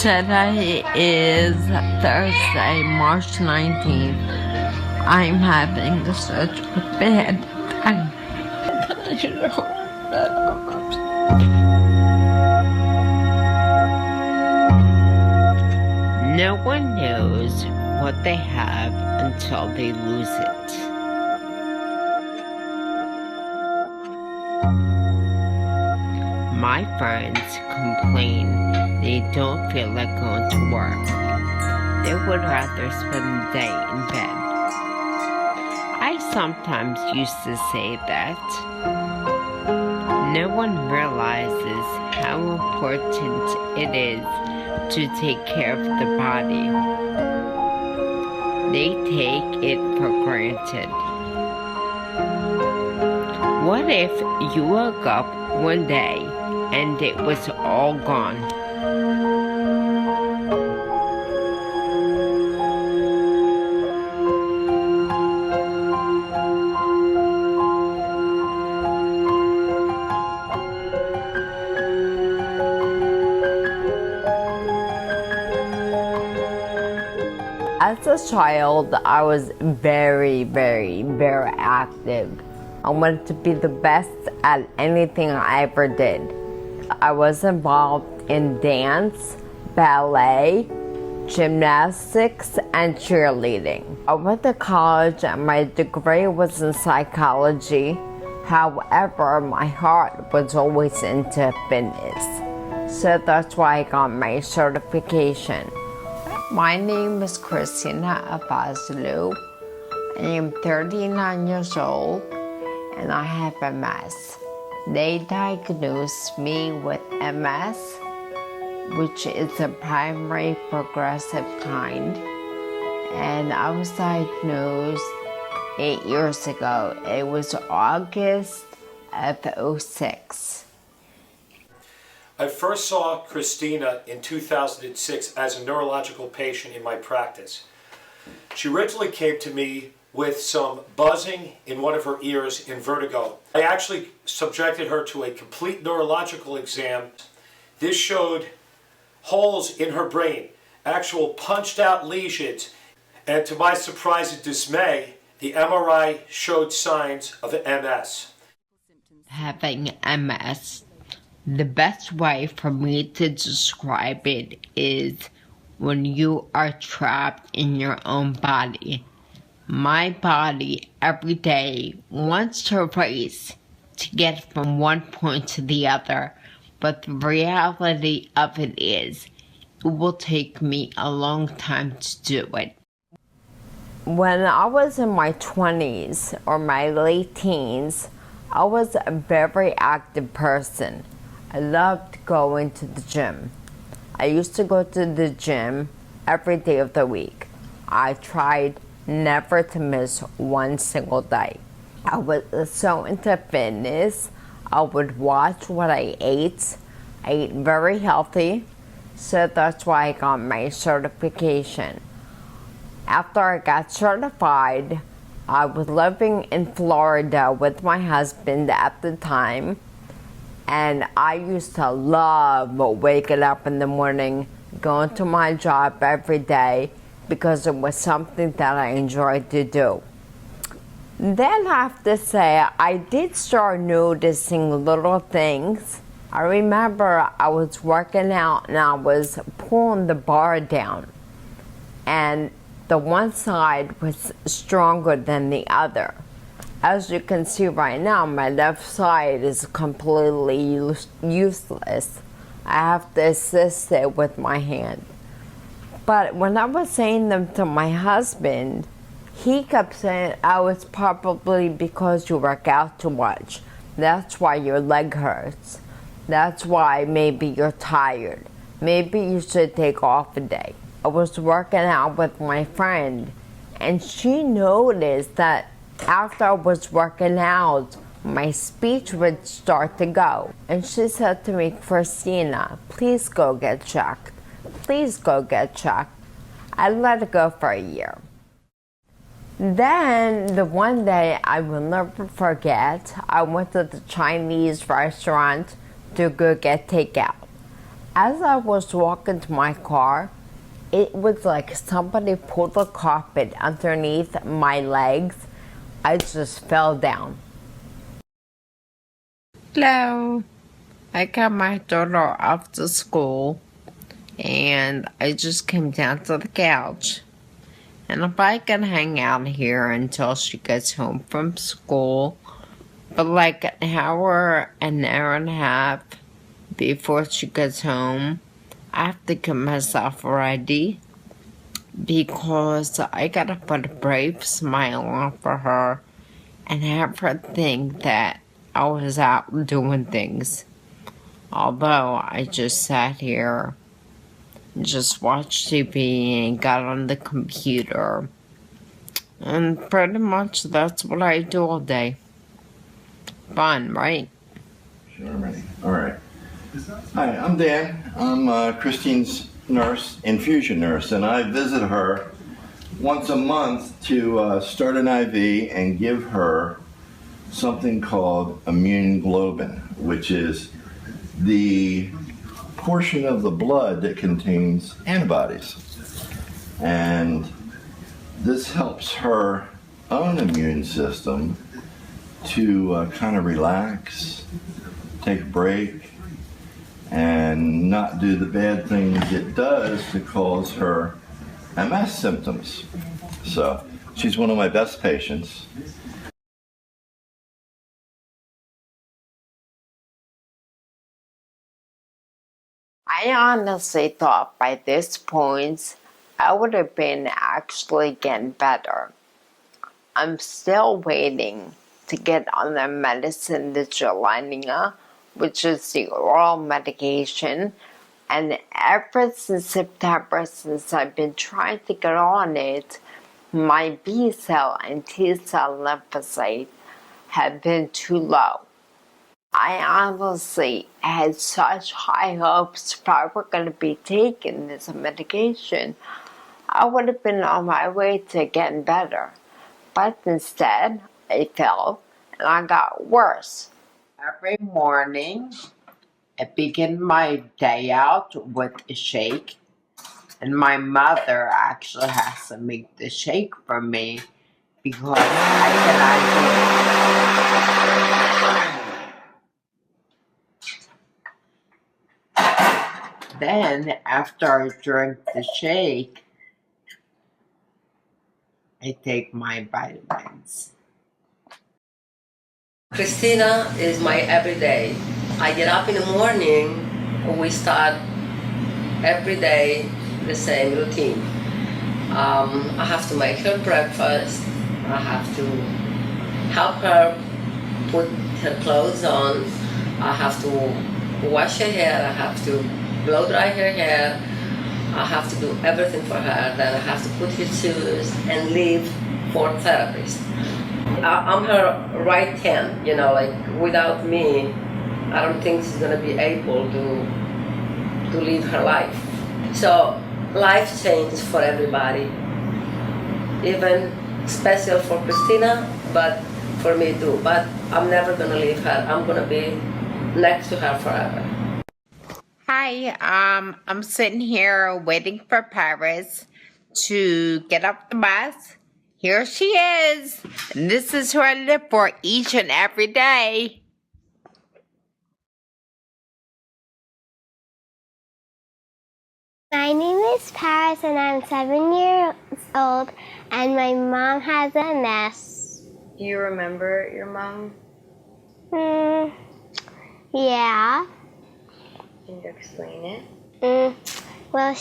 Today is Thursday, March 19th. I'm having such a bad time. No one knows what they have until they lose it. My friends complain they don't feel like going to work. They would rather spend the day in bed. I sometimes used to say that. No one realizes how important it is to take care of the body. They take it for granted. What if you woke up one day and it was all gone? As a child, I was very active. I wanted to be the best at anything I ever did. I was involved in dance, ballet, gymnastics, and cheerleading. I went to college and my degree was in psychology. However, my heart was always into fitness. So that's why I got my certification. My name is Christina Aivazoglou. I am 39 years old and I have MS. They diagnosed me with MS, which is a primary progressive kind, and I was diagnosed 8 years ago. It was August of '06. I first saw Christina in 2006 as a neurological patient in my practice. She originally came to me with some buzzing in one of her ears and vertigo. I actually subjected her to a complete neurological exam. This showed holes in her brain, actual punched out lesions, and to my surprise and dismay, the MRI showed signs of MS. Having MS, the best way for me to describe it is when you are trapped in your own body. My body every day wants to race to get from one point to the other, but the reality of it is it will take me a long time to do it. When I was in my 20s or my late teens, I was a very active person. I loved going to the gym. I used to go to the gym every day of the week. I tried never to miss one single day. I was so into fitness. I would watch what I ate. I ate very healthy, so that's why I got my certification. After I got certified, I was living in Florida with my husband at the time, and I used to love waking up in the morning, going to my job every day, because it was something that I enjoyed to do. Then I have to say, I did start noticing little things. I remember I was working out and I was pulling the bar down, and the one side was stronger than the other. As you can see right now, my left side is completely useless. I have to assist it with my hand. But when I was saying them to my husband, he kept saying, oh, it's probably because you work out too much. That's why your leg hurts. That's why maybe you're tired. Maybe you should take off a day. I was working out with my friend, and she noticed that after I was working out, my speech would start to go. And she said to me, Christina, please go get checked. Please go get checked. I let it go for a year. Then, the one day I will never forget, I went to the Chinese restaurant to go get takeout. As I was walking to my car, it was like somebody pulled the carpet underneath my legs. I just fell down. Hello. I got my daughter off to school, and I just came down to the couch. And if I can hang out here until she gets home from school, but like an hour and a half before she gets home, I have to get myself ready because I gotta put a brave smile on for her and have her think that I was out doing things. Although I just sat here and just watched TV and got on the computer. And pretty much that's what I do all day. Fun, right? Sure, ready. All right. Hi, I'm Dan. I'm Christine's nurse, infusion nurse, and I visit her once a month to start an IV and give her something called immune globin, which is the portion of the blood that contains antibodies. And this helps her own immune system to kind of relax, take a break, and not do the bad things it does to cause her MS symptoms. So she's one of my best patients. I honestly thought by this point I would have been actually getting better. I'm still waiting to get on the medicine, the Gilenya, which is the oral medication. And ever since September, since I've been trying to get on it, my B cell and T cell lymphocytes have been too low. I honestly had such high hopes if I were going to be taking this medication, I would have been on my way to getting better. But instead, I fell and I got worse. Every morning, I begin my day out with a shake, and my mother actually has to make the shake for me because I cannot do it. Then, after I drink the shake, I take my vitamins. Christina is my everyday. I get up in the morning, we start every day the same routine. I have to make her breakfast, I have to help her put her clothes on, I have to wash her hair, I have to blow dry her hair, I have to do everything for her, then I have to put her shoes and leave for therapist. I'm her right hand, like without me, I don't think she's gonna be able to live her life. So life changed for everybody, even special for Christina, but for me too. But I'm never gonna leave her. I'm gonna be next to her forever. Hi, I'm sitting here waiting for Paris to get off the bus. Here she is. And this is who I live for each and every day. My name is Paris and I'm 7 years old and my mom has MS. Do you remember your mom? Yeah. Can you explain it? Well,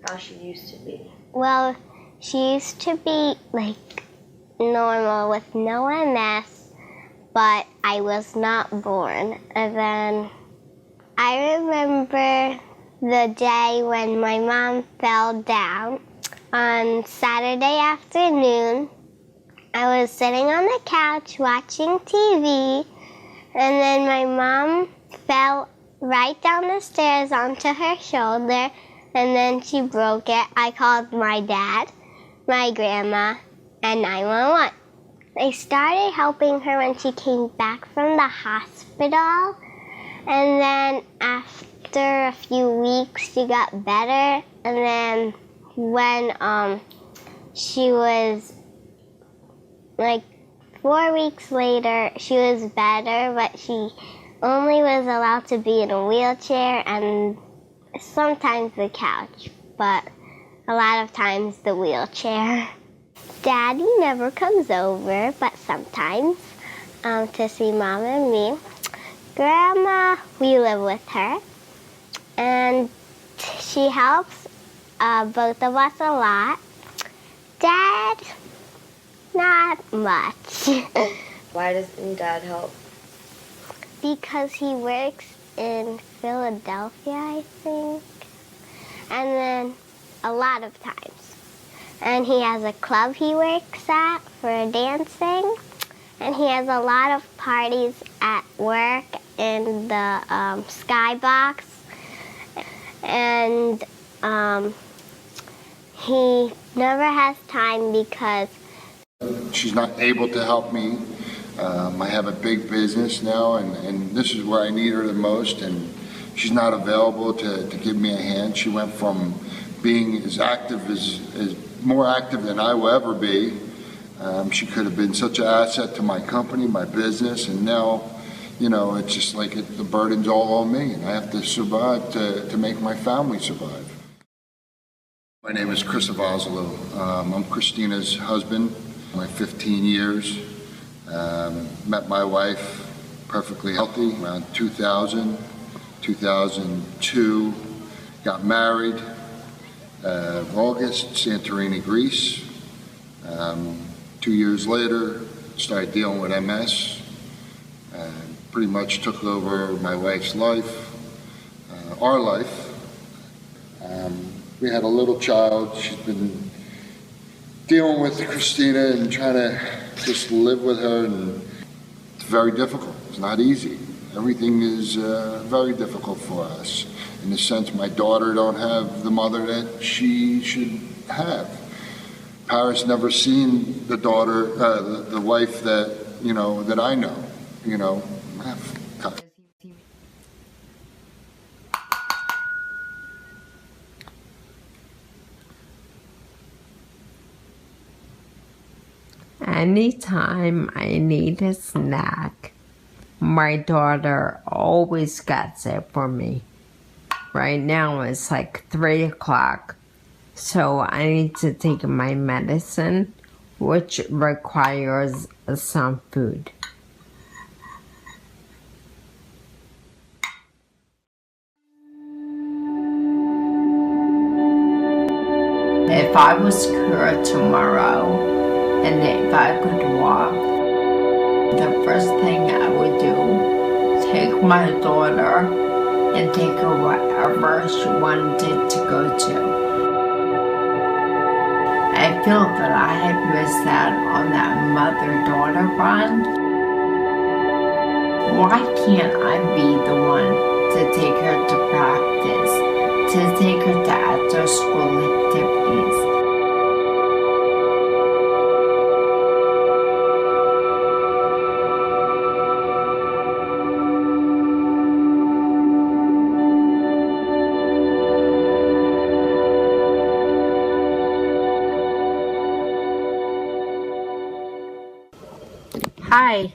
How she used to be? Well, she used to be like normal with no MS, but I was not born. And then I remember the day when my mom fell down. On Saturday afternoon, I was sitting on the couch watching TV, and then my mom fell right down the stairs onto her shoulder, and then she broke it. I called my dad, my grandma, and 911. I started helping her when she came back from the hospital, And then after a few weeks, she got better. And then when she was like 4 weeks later, she was better, but she only was allowed to be in a wheelchair and sometimes the couch, but a lot of times the wheelchair. Daddy never comes over, but sometimes to see Mom and me. Grandma, we live with her, and she helps both of us a lot. Dad, not much. Why doesn't Dad help? Because he works in Philadelphia, I think, and then a lot of times. And he has a club he works at for dancing, and he has a lot of parties at work in the skybox, and he never has time because she's not able to help me. I have a big business now, and this is where I need her the most, and she's not available to give me a hand. She went from being as more active than I will ever be. She could have been such an asset to my company, my business, and now, it's just like the burden's all on me, and I have to survive to make my family survive. My name is Chris Aivazoglou. I'm Christina's husband, 15 years. Met my wife perfectly healthy around 2000, 2002. Got married August, Santorini, Greece. 2 years later, started dealing with MS. Pretty much took over my wife's life, our life. We had a little child. She's been dealing with Christina and trying to just live with her, and it's very difficult. It's not easy. Everything is very difficult for us. In the sense, my daughter don't have the mother that she should have. Paris never seen the daughter, the wife that that I know. Anytime I need a snack, my daughter always gets it for me. Right now it's like 3 o'clock, so I need to take my medicine, which requires some food. If I was cured tomorrow, and if I could walk, the first thing I would do, take my daughter and take her wherever she wanted to go to. I feel that I had missed out on that mother-daughter bond. Why can't I be the one to take her to practice, to take her to after-school activities? Hi.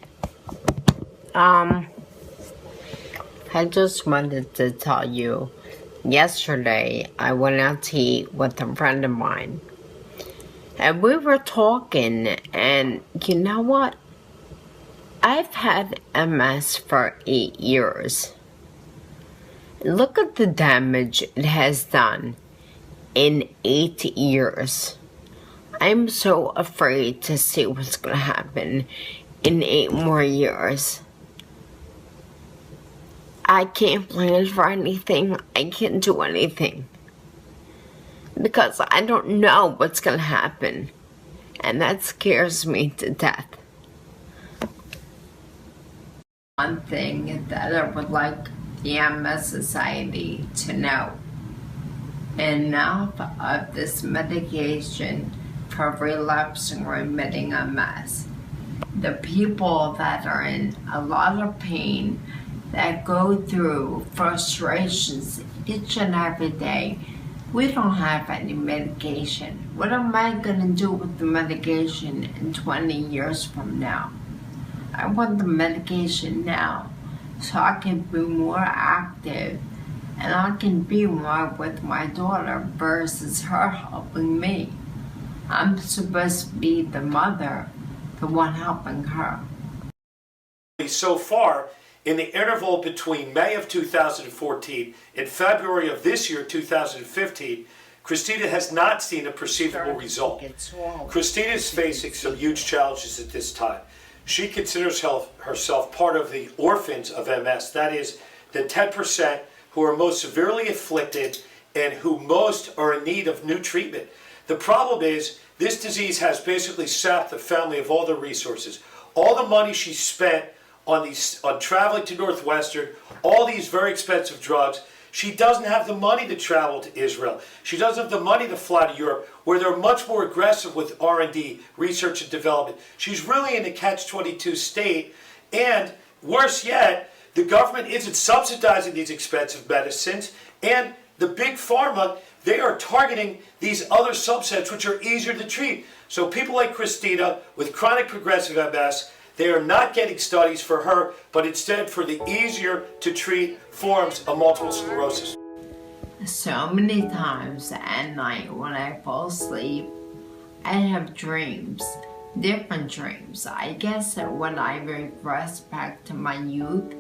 I just wanted to tell you, yesterday I went out to eat with a friend of mine. And we were talking, and you know what? I've had MS for 8 years. Look at the damage it has done in 8 years. I'm so afraid to see what's going to happen in 8 more years. I can't plan for anything. I can't do anything. Because I don't know what's going to happen. And that scares me to death. One thing that I would like the MS Society to know. Enough of this medication for relapsing remitting MS. The people that are in a lot of pain that go through frustrations each and every day. We don't have any medication. What am I gonna do with the medication in 20 years from now? I want the medication now so I can be more active and I can be more with my daughter versus her helping me. I'm supposed to be the mother, the one helping her. So far, in the interval between May of 2014 and February of this year, 2015, Christina has not seen a perceivable result. Christina is facing some huge challenges at this time. She considers herself part of the orphans of MS, that is, the 10% who are most severely afflicted and who most are in need of new treatment. The problem is, this disease has basically sapped the family of all their resources. All the money she spent on traveling to Northwestern, all these very expensive drugs, she doesn't have the money to travel to Israel. She doesn't have the money to fly to Europe, where they're much more aggressive with R&D, research and development. She's really in a catch-22 state, and worse yet, the government isn't subsidizing these expensive medicines, and the big pharma, they are targeting these other subsets which are easier to treat. So people like Christina with chronic progressive MS, they are not getting studies for her, but instead for the easier to treat forms of multiple sclerosis. So many times at night when I fall asleep, I have dreams, different dreams. I guess that when I regress back to my youth,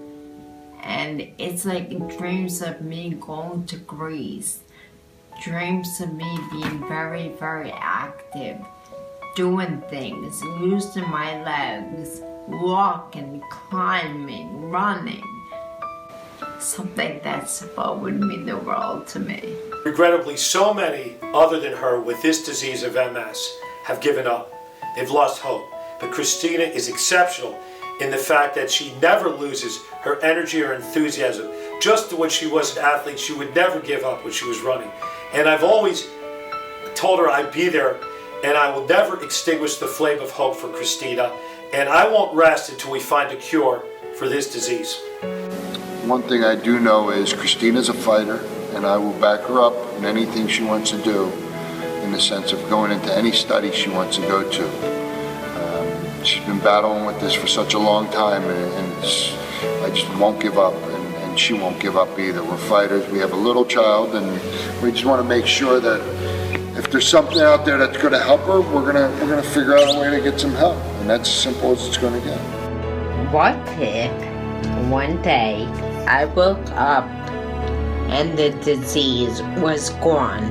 and it's like dreams of me going to Greece, dreams of me being very, very active, doing things, using my legs, walking, climbing, running. Something that's what would mean the world to me. Regrettably, so many other than her with this disease of MS have given up. They've lost hope. But Christina is exceptional in the fact that she never loses her energy or enthusiasm. Just when she was an athlete, she would never give up when she was running. And I've always told her I'd be there, and I will never extinguish the flame of hope for Christina, and I won't rest until we find a cure for this disease. One thing I do know is Christina's a fighter, and I will back her up in anything she wants to do, in the sense of going into any study she wants to go to. She's been battling with this for such a long time, and I just won't give up, and she won't give up either. We're fighters. We have a little child, and we just want to make sure that if there's something out there that's going to help her, we're gonna figure out a way to get some help, and that's as simple as it's going to get. What if one day I woke up and the disease was gone,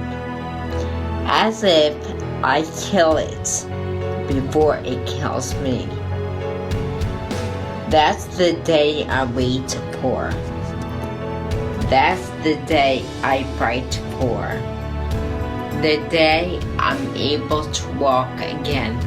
as if I kill it before it kills me? That's the day I wait for. That's the day I fight for. The day I'm able to walk again.